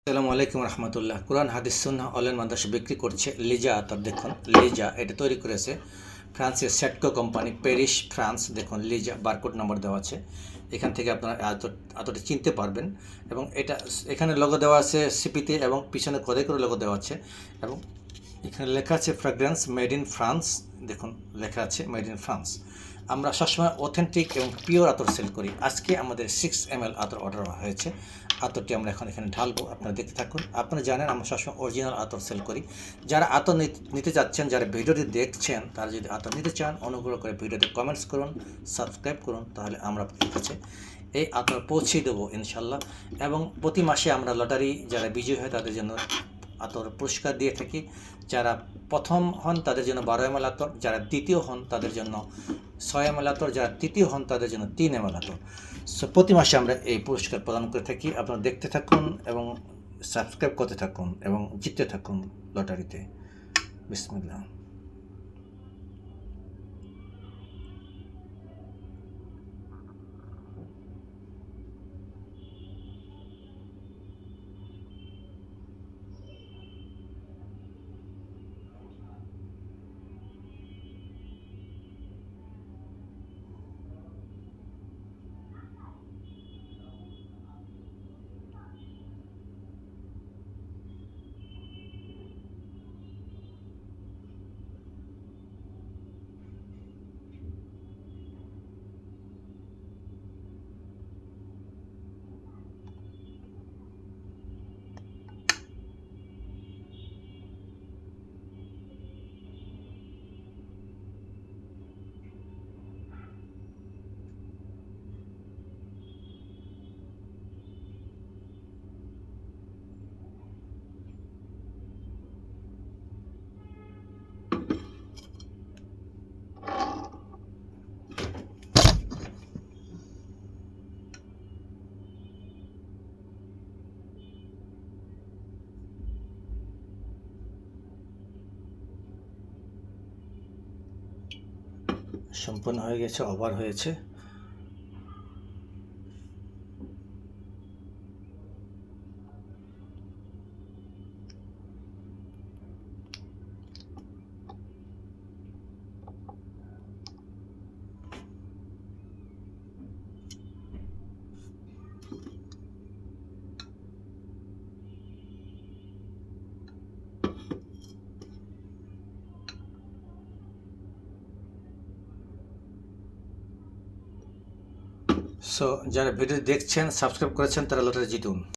আসসালামু আলাইকুম রহমতুল্লাহ। কোরআন হাদিস সুন্নাহ অনলাইন মাদ্রাসা বিক্রি করছে লিজা আতর। দেখুন লিজা এটা তৈরি করেছে ফ্রান্সের সেটকো কোম্পানি, প্যারিস ফ্রান্স। দেখুন লিজা বারকোড নাম্বার দেওয়া আছে, এখান থেকে আপনারা আতরটি চিনতে পারবেন। এবং এটা এখানে লোগো দেওয়া আছে সিপিতে, এবং পিছনে খোদাই করে লোগো দেওয়া আছে, এবং এখানে লেখা আছে ফ্র্যাগ্রেন্স মেড ইন ফ্রান্স। দেখুন লেখা আছে মেড ইন ফ্রান্স। আমরা সবসময় অথেন্টিক এবং পিওর আতর সেল করি। আজকে আমাদের 6 ml আতর অর্ডার হয়েছে। আতরটি আমরা এখন এখানে ঢালবো, আপনারা দেখতে থাকুন। আপনারা জানেন আমরা সবসময় অরিজিনাল আতর সেল করি। যারা আতর নিতে চাচ্ছেন, যারা ভিডিওটি দেখছেন, তারা যদি আতর নিতে চান, অনুগ্রহ করে ভিডিওতে কমেন্টস করুন, সাবস্ক্রাইব করুন, তাহলে আমরা আপনাদের কাছে এই আতর পৌঁছে দেবো ইনশাল্লাহ। এবং প্রতি মাসে আমরা লটারি যারা বিজয়ী হয় তাদের জন্য আতর পুরস্কার দিয়ে থাকি। যারা প্রথম হন তাদের জন্য 12 ml আতর, যারা দ্বিতীয় হন তাদের জন্য 6 ml আতর, যারা তৃতীয় হন তাদের জন্য 3 ml আতর। সো প্রতি মাসে আমরা এই পুরস্কার প্রদান করে থাকি। আপনারা দেখতে থাকুন এবং সাবস্ক্রাইব করতে থাকুন এবং জিততে থাকুন লটারিতে। বিসমিল্লাহ। সম্পূর্ণ হয়ে গেছে, ওভার হয়েছে। সো যারা ভিডিও দেখছেন, সাবস্ক্রাইব করেছেন, তারা লটারি জিতুন।